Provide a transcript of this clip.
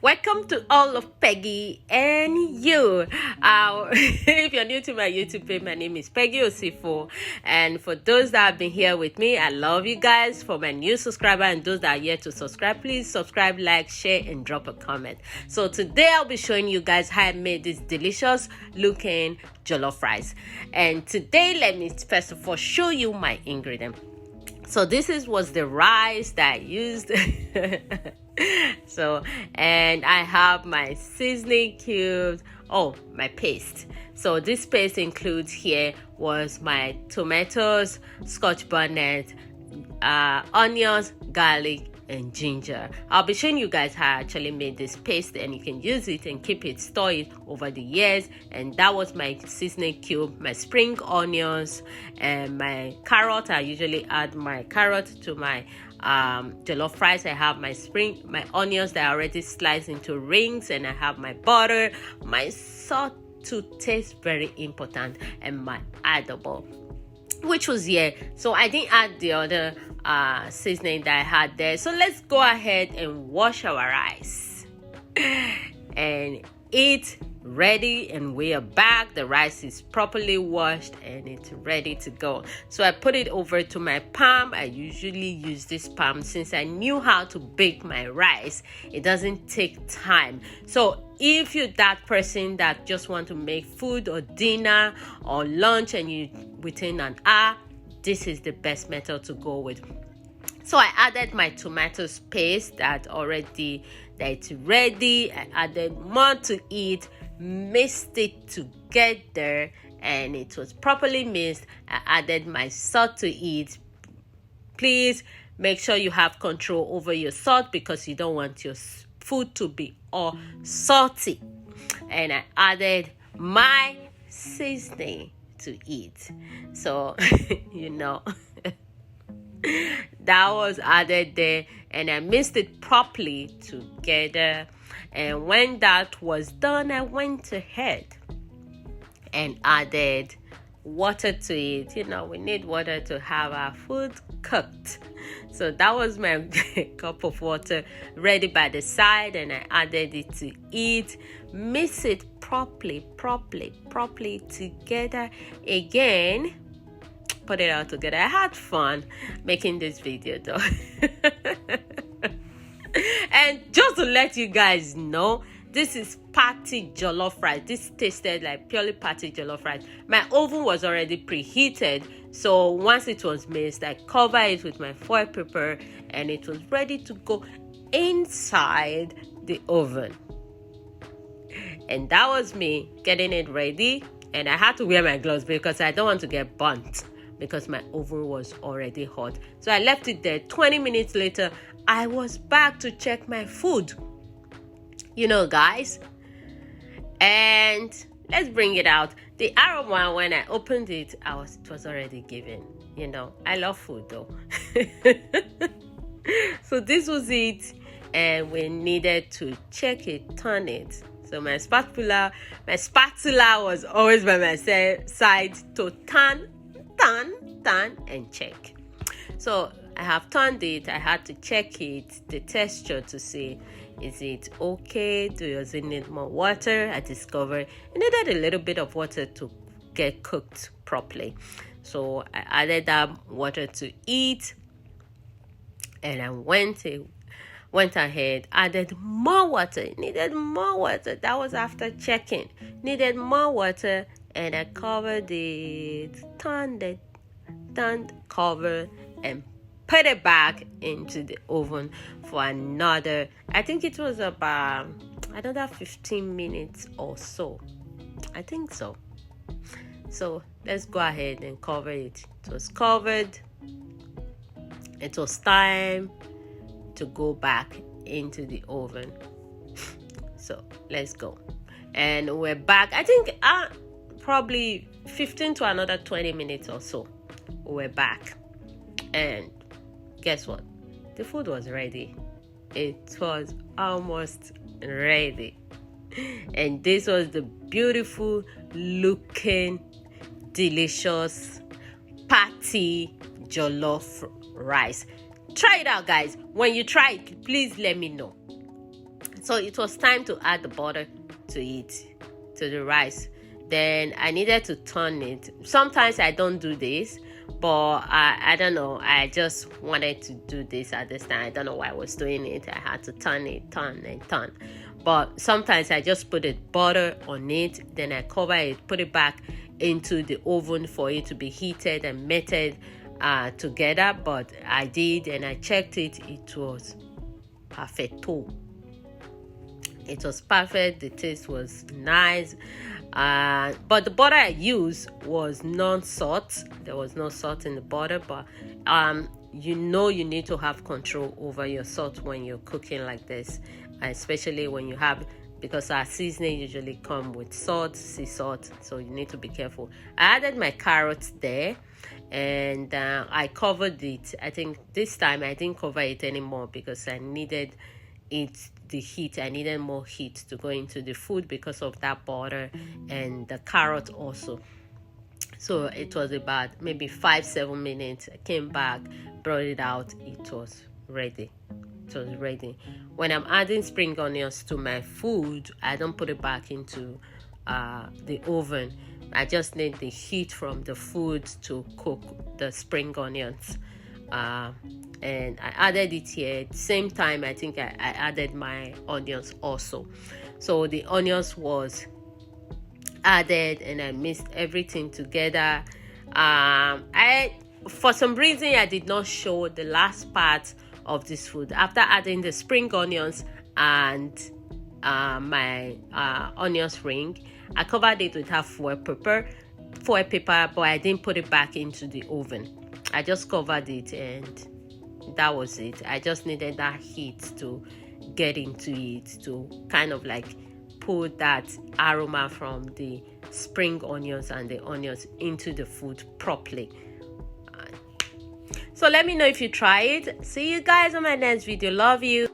Welcome to all of Peggy and you. If you're new to my YouTube page, my name is Peggy Osifo. And for those that have been here with me, I love you guys. For my new subscriber and those that are yet to subscribe, please subscribe, like, share, and drop a comment. So today I'll be showing you guys how I made this delicious looking jollof rice. And today, let me first of all show you my ingredient. So this was the rice that I used. And I have my seasoning cubes. Oh, my paste. So this paste includes here was my tomatoes, Scotch Bonnet, onions, garlic, and ginger. I'll be showing you guys how I actually made this paste, and you can use it and keep it, store it over the years. And that was my seasoning cube, my spring onions, and my carrot. I usually add my carrot to my jollof rice. I have my onions that I already sliced into rings, and I have my butter, my salt to taste, very important, and my adobo, which was here. So I didn't add the other seasoning that I had there. So let's go ahead and wash our rice and it's ready, and we are back. The rice is properly washed and it's ready to go. So I put it over to my pan. I usually use this pan since I knew how to bake my rice. It doesn't take time. So if you're that person that just want to make food or dinner or lunch and you within an hour, this is the best method to go with. So I added my tomatoes paste that's ready. I added more to it, mixed it together, and it was properly mixed. I added my salt to it. Please make sure you have control over your salt because you don't want your food to be all salty. And I added my seasoning to it. So that was added there, and I mixed it properly together. And when that was done, I went ahead and added water to it. We need water to have our food cooked. So that was my cup of water ready by the side, and I added it to it. Mix it properly together again. Put it all together. I had fun making this video though. And just to let you guys know, this is party jollof rice. This tasted like purely party jollof rice. My oven was already preheated, so once it was mixed, I covered it with my foil paper, and it was ready to go inside the oven. And that was me getting it ready. And I had to wear my gloves because I don't want to get burnt, because my oven was already hot. So I left it there. 20 minutes later, I was back to check my food. Guys. And let's bring it out. The aroma, when I opened it, it was already given. I love food though. So this was it. And we needed to check it, turn it. So my spatula was always by my side to turn and check. So I have turned it. I had to check it, the texture, to see, is it okay? Does it need more water? I discovered it needed a little bit of water to get cooked properly. So I added that water to it, and I went ahead, added more water. Needed more water. That was after checking. Needed more water, and I covered it, turned cover, and put it back into the oven for another, I think it was about another 15 minutes or so. I think so. So let's go ahead and cover it. It was covered. It was time to go back into the oven. So let's go. And we're back. I think probably 15 to another 20 minutes or so. We're back. And guess what? The food was ready. It was almost ready. And this was the beautiful looking, delicious party jollof rice. Try it out, guys. When you try it, please let me know. So it was time to add the butter to it, to the rice. Then I needed to turn it. Sometimes I don't do this, but I don't know, I just wanted to do this at this time. I don't know why I was doing it. I had to turn it, turn and turn. But sometimes I just put the butter on it, then I cover it, put it back into the oven for it to be heated and melted together. But I did, and I checked it. It was perfecto. It was perfect. The taste was nice. But the butter I used was non-salt. There was no salt in the butter, but you need to have control over your salt when you're cooking like this, especially when you have, because our seasoning usually come with salt, sea salt, so you need to be careful. I added my carrots there, and I covered it. I think this time I didn't cover it anymore because I needed the heat. I needed more heat to go into the food because of that butter and the carrot also. So it was about maybe 5-7 minutes. I came back, brought it out. It was ready. When I'm adding spring onions to my food, I don't put it back into the oven. I just need the heat from the food to cook the spring onions. And I added it here. At the same time, I think I added my onions also. So the onions was added, and I mixed everything together. For some reason, I did not show the last part of this food. After adding the spring onions and my onions ring, I covered it with foil paper, but I didn't put it back into the oven. I just covered it, and that was it. I just needed that heat to get into it, to kind of like put that aroma from the spring onions and the onions into the food properly. So let me know if you try it. See you guys on my next video. Love you.